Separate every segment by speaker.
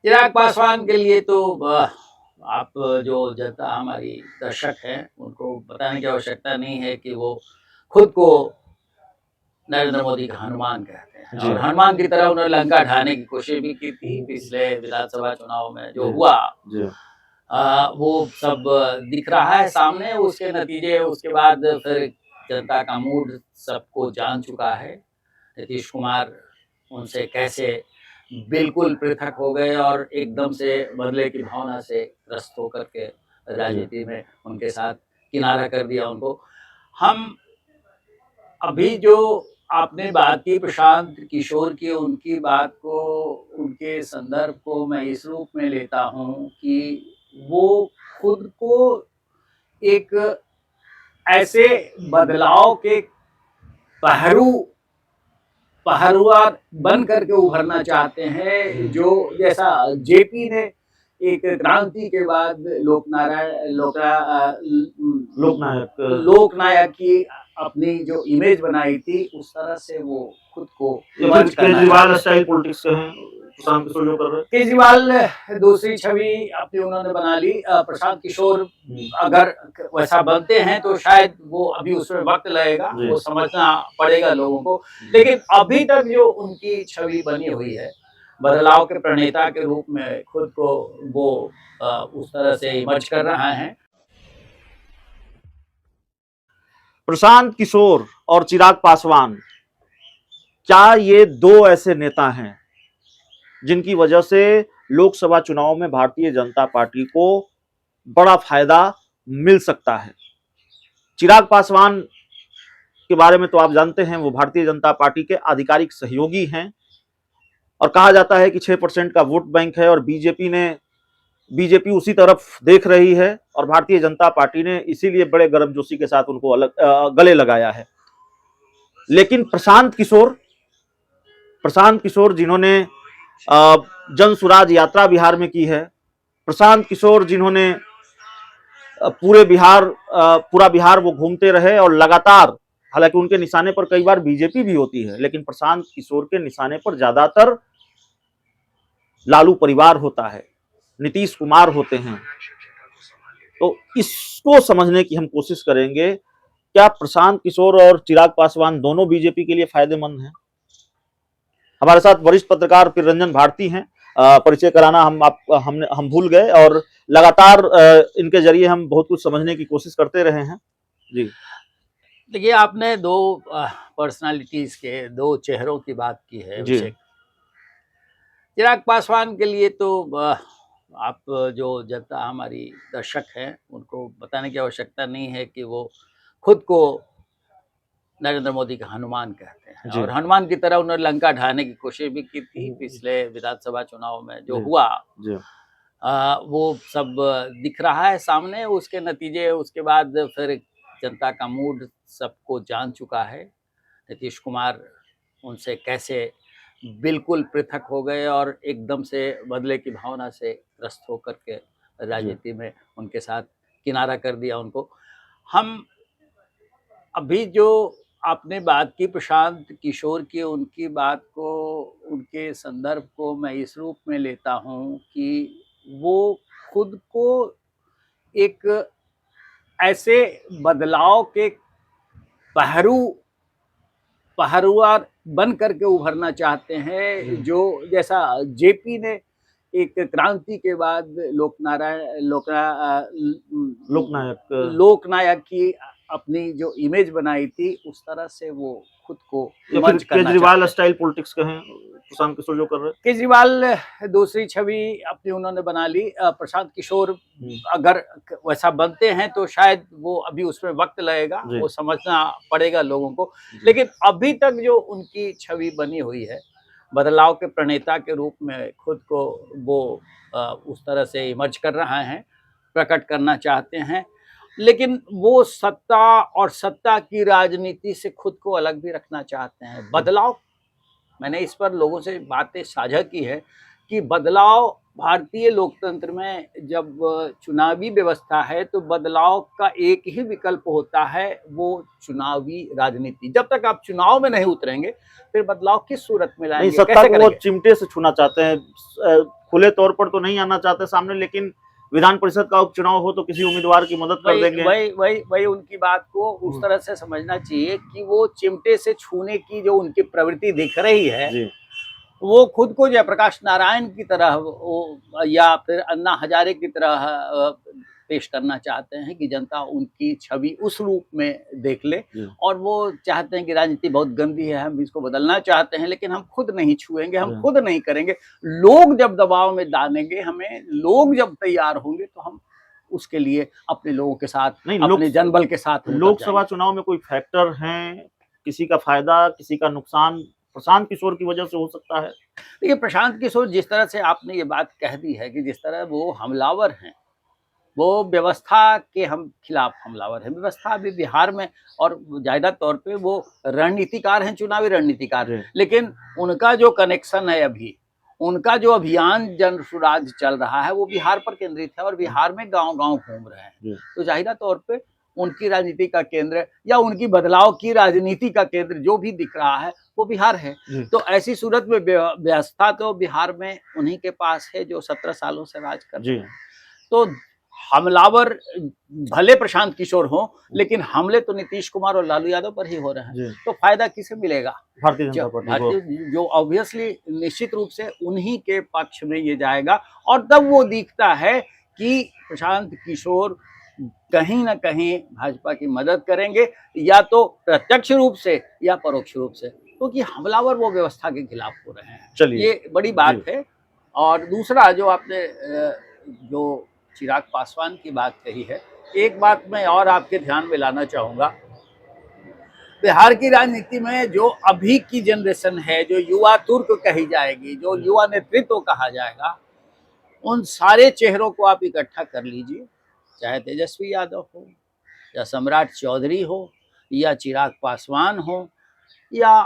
Speaker 1: चिराग पासवान के लिए तो आप जो जनता हमारी दर्शक हैं, उनको बताने की आवश्यकता नहीं है कि वो खुद को नरेंद्र मोदी का हनुमान कहते हैं
Speaker 2: जी।
Speaker 1: और हनुमान की तरह उन्होंने लंका ढाने की कोशिश भी की थी पिछले विधानसभा चुनाव में जो
Speaker 2: जी,
Speaker 1: हुआ।
Speaker 2: जी।
Speaker 1: वो सब दिख रहा है सामने, उसके नतीजे उसके बाद फिर जनता का मूड सबको जान चुका है। नीतीश कुमार उनसे कैसे बिल्कुल पृथक हो गए और एकदम से बदले की भावना से ग्रस्त होकर के
Speaker 2: जी।
Speaker 1: राजनीति में उनके साथ किनारा कर दिया उनको। हम अभी जो आपने बात की प्रशांत किशोर की, उनकी बात को, उनके संदर्भ को मैं इस रूप में लेता हूँ कि वो खुद को एक ऐसे बदलाव के पहरू पहरुआ बन करके उभरना चाहते हैं, जो जैसा जेपी ने एक क्रांति के बाद
Speaker 2: लोकनायक
Speaker 1: लोकनायक की अपनी जो इमेज बनाई थी, उस तरह से वो खुद को
Speaker 2: या फिर
Speaker 1: इमर्ज करना
Speaker 2: केजरीवाल
Speaker 1: चाहते
Speaker 2: स्टाइल
Speaker 1: हैं।
Speaker 2: पॉलिटिक्स कहें, प्रशांत किशोर जो कर रहे हैं?
Speaker 1: केजरीवाल दूसरी छवि अपनी उन्होंने बना ली। प्रशांत किशोर अगर वैसा बनते हैं तो शायद वो अभी उसमें वक्त लगेगा,
Speaker 2: जी।
Speaker 1: वो समझना पड़ेगा लोगों को। लेकिन अभी तक जो उनकी छवि बनी हुई है, बदलाव के प्रणेता के रूप में खुद को वो उस तरह से इमर्ज कर रहा है।
Speaker 2: प्रशांत किशोर और चिराग पासवान, क्या ये दो ऐसे नेता हैं जिनकी वजह से लोकसभा चुनाव में भारतीय जनता पार्टी को बड़ा फायदा मिल सकता है? चिराग पासवान के बारे में तो आप जानते हैं, वो भारतीय जनता पार्टी के आधिकारिक सहयोगी हैं और कहा जाता है कि 6% का वोट बैंक है और बीजेपी उसी तरफ देख रही है और भारतीय जनता पार्टी ने इसीलिए बड़े गर्मजोशी के साथ उनको गले लगाया है। लेकिन प्रशांत किशोर जिन्होंने जन सुराज यात्रा बिहार में की है, प्रशांत किशोर जिन्होंने पूरा बिहार वो घूमते रहे और लगातार, हालांकि उनके निशाने पर कई बार बीजेपी भी होती है, लेकिन प्रशांत किशोर के निशाने पर ज्यादातर लालू परिवार होता है, नीतीश कुमार होते हैं। तो इसको समझने की हम कोशिश करेंगे, क्या प्रशांत किशोर और चिराग पासवान दोनों बीजेपी के लिए फायदेमंद हैं? हमारे साथ वरिष्ठ पत्रकार पिरंजन भारती हैं। परिचय कराना हम भूल गए और लगातार इनके जरिए हम बहुत कुछ समझने की कोशिश करते रहे हैं। जी।
Speaker 1: देखिए, आपने दो पर्सनालिटीज के दो चेहरों की बात की है
Speaker 2: जी।
Speaker 1: विषय। चिराग पासवान के लिए तो आप जो जनता हमारी दर्शक हैं, उनको बताने की आवश्यकता नहीं है कि वो खुद को नरेंद्र मोदी का हनुमान कहते हैं
Speaker 2: जी।
Speaker 1: और हनुमान की तरह उन्होंने लंका ढाने की कोशिश भी की थी पिछले विधानसभा चुनाव में जो
Speaker 2: जी।
Speaker 1: हुआ।
Speaker 2: जी।
Speaker 1: वो सब दिख रहा है सामने, उसके नतीजे उसके बाद फिर जनता का मूड सबको जान चुका है। नीतीश कुमार उनसे कैसे बिल्कुल पृथक हो गए और एकदम से बदले की भावना से ग्रस्त होकर के
Speaker 2: जी।
Speaker 1: राजनीति में उनके साथ किनारा कर दिया उनको। हम अभी जो आपने बात की प्रशांत किशोर की, उनकी बात को, उनके संदर्भ को मैं इस रूप में लेता हूँ कि वो खुद को एक ऐसे बदलाव के पहरू पहरुआ बन करके उभरना चाहते हैं, जो जैसा जेपी ने एक क्रांति के बाद
Speaker 2: लोकनायक
Speaker 1: लोकनायक की अपनी जो इमेज बनाई थी, उस तरह से वो खुद को
Speaker 2: या फिर
Speaker 1: इमर्ज करना
Speaker 2: केजरीवाल
Speaker 1: चाहते हैं।
Speaker 2: स्टाइल पॉलिटिक्स कहें, प्रशांत किशोर जो कर रहे
Speaker 1: केजरीवाल दूसरी छवि अपनी उन्होंने बना ली। प्रशांत किशोर
Speaker 2: हैं।
Speaker 1: अगर वैसा बनते हैं तो शायद वो अभी उसमें वक्त लगेगा,
Speaker 2: जी।
Speaker 1: वो समझना पड़ेगा लोगों को। लेकिन अभी तक जो उनकी छवि बनी हुई है, बदलाव के प्रणेता के रूप में खुद को वो उस तरह से इमर्ज कर रहा है, प्रकट करना चाहते हैं। लेकिन वो सत्ता और सत्ता की राजनीति से खुद को अलग भी रखना चाहते हैं। बदलाव, मैंने इस पर लोगों से बातें साझा की है कि बदलाव भारतीय लोकतंत्र में जब चुनावी व्यवस्था है तो बदलाव का एक ही विकल्प होता है, वो चुनावी राजनीति। जब तक आप चुनाव में नहीं उतरेंगे, फिर बदलाव किस सूरत में
Speaker 2: नहीं,
Speaker 1: लाएंगे,
Speaker 2: सत्ता
Speaker 1: कैसे
Speaker 2: को वो
Speaker 1: करेंगे?
Speaker 2: चिमटे से छूना चाहते हैं, खुले तौर पर तो नहीं आना चाहते सामने, लेकिन विधान परिषद का उपचुनाव हो तो किसी उम्मीदवार की मदद कर
Speaker 1: वही
Speaker 2: देंगे।
Speaker 1: वही वही वही उनकी बात को उस तरह से समझना चाहिए कि वो चिमटे से छूने की जो उनकी प्रवृत्ति दिख रही है,
Speaker 2: जी,
Speaker 1: वो खुद को जयप्रकाश नारायण की तरह वो या फिर अन्ना हजारे की तरह पेश करना चाहते हैं कि जनता उनकी छवि उस रूप में देख ले,
Speaker 2: जी,
Speaker 1: और वो चाहते हैं कि राजनीति बहुत गंदी है, हम इसको बदलना चाहते हैं, लेकिन हम खुद नहीं छुएंगे, हम
Speaker 2: जी।
Speaker 1: खुद नहीं करेंगे। लोग जब दबाव में डालेंगे हमें, लोग जब तैयार होंगे, तो हम उसके लिए अपने लोगों के साथ,
Speaker 2: नहीं,
Speaker 1: अपने जनबल के साथ हम उतर
Speaker 2: लोकसभा
Speaker 1: जाएंगे।
Speaker 2: चुनाव में कोई फैक्टर हैं, किसी का फायदा, किसी का नुकसान प्रशांत किशोर की वजह से हो सकता है?
Speaker 1: देखिए, प्रशांत किशोर जिस तरह से आपने ये बात कह दी है कि जिस तरह वो हमलावर हैं, वो व्यवस्था के हम खिलाफ हमलावर हैं। व्यवस्था अभी बिहार में, और ज़्यादा तौर पे वो रणनीतिकार हैं, चुनावी रणनीतिकार।
Speaker 2: जी,
Speaker 1: लेकिन उनका जो कनेक्शन है अभी, उनका जो अभियान जन सुराज चल रहा है, वो बिहार पर केंद्रित है और बिहार में गाँव-गाँव घूम रहे हैं।
Speaker 2: जी,
Speaker 1: तो ज़ाहिरा तौर पे उनकी राजनीति का केंद्र या उनकी बदलाव की राजनीति का केंद्र जो भी दिख रहा है, वो बिहार है।
Speaker 2: जी,
Speaker 1: तो ऐसी सूरत में व्यवस्था तो बिहार में उन्हीं के पास है जो 17 सालों से राज कर रहे
Speaker 2: जी,
Speaker 1: हैं। तो हमलावर भले प्रशांत किशोर हों, लेकिन हमले तो नीतीश कुमार और लालू यादव पर ही हो रहे हैं।
Speaker 2: जी,
Speaker 1: तो फायदा किसे मिलेगा?
Speaker 2: भारतीय
Speaker 1: जो
Speaker 2: जनता पार्टी को।
Speaker 1: भारतीय जो ऑब्वियसली निश्चित रूप से उन्हीं के पक्ष में ये जाएगा, और तब वो दिखता है कि प्रशांत किशोर कहीं न कहीं भाजपा की मदद करेंगे, या तो प्रत्यक्ष रूप से या परोक्ष रूप से, क्योंकि हमलावर वो व्यवस्था के खिलाफ हो रहे हैं।
Speaker 2: चलिए,
Speaker 1: ये बड़ी
Speaker 2: जी,
Speaker 1: बात है। और दूसरा जो आपने जो चिराग पासवान की बात कही है, एक बात मैं और आपके ध्यान में लाना चाहूँगा। बिहार की राजनीति में जो अभी की जनरेशन है, जो युवा तुर्क कही जाएगी, जो
Speaker 2: जी,
Speaker 1: युवा नेतृत्व कहा जाएगा, उन सारे चेहरों को आप इकट्ठा कर लीजिए, चाहे तेजस्वी यादव हो, या सम्राट चौधरी हो, या चिराग पासवान हो, या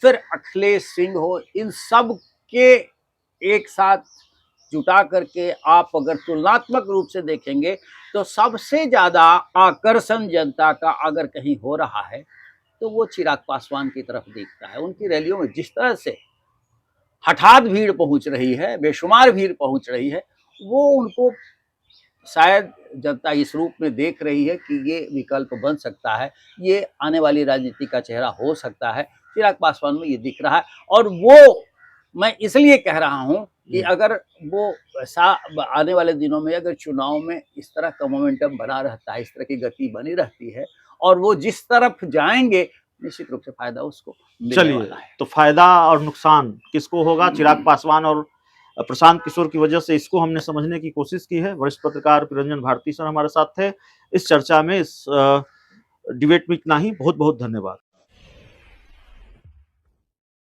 Speaker 1: फिर अखिलेश सिंह हो, इन सब के एक साथ जुटा करके आप अगर तुलनात्मक रूप से देखेंगे, तो सबसे ज़्यादा आकर्षण जनता का अगर कहीं हो रहा है, तो वो चिराग पासवान की तरफ दिखता है। उनकी रैलियों में जिस तरह से हठात भीड़ पहुंच रही है, बेशुमार भीड़ पहुंच रही है, वो उनको शायद जनता इस रूप में देख रही है कि ये विकल्प बन सकता है, ये आने वाली राजनीति का चेहरा हो सकता है। चिराग पासवान में ये दिख रहा है, और वो मैं इसलिए कह रहा हूँ कि
Speaker 2: जी,
Speaker 1: अगर वो आने वाले दिनों में अगर चुनाव में इस तरह का मोमेंटम बना रहता है, इस तरह की गति बनी रहती है, और वो जिस तरफ जाएंगे, निश्चित रूप से फायदा उसको मिलने
Speaker 2: चलिए,
Speaker 1: वाला है।
Speaker 2: तो फायदा और नुकसान किसको होगा, चिराग पासवान और प्रशांत किशोर की वजह से, इसको हमने समझने की कोशिश की है। वरिष्ठ पत्रकार प्रियरंजन भारती सर हमारे साथ थे इस चर्चा में, इस डिबेट में। इतना ही, बहुत बहुत धन्यवाद।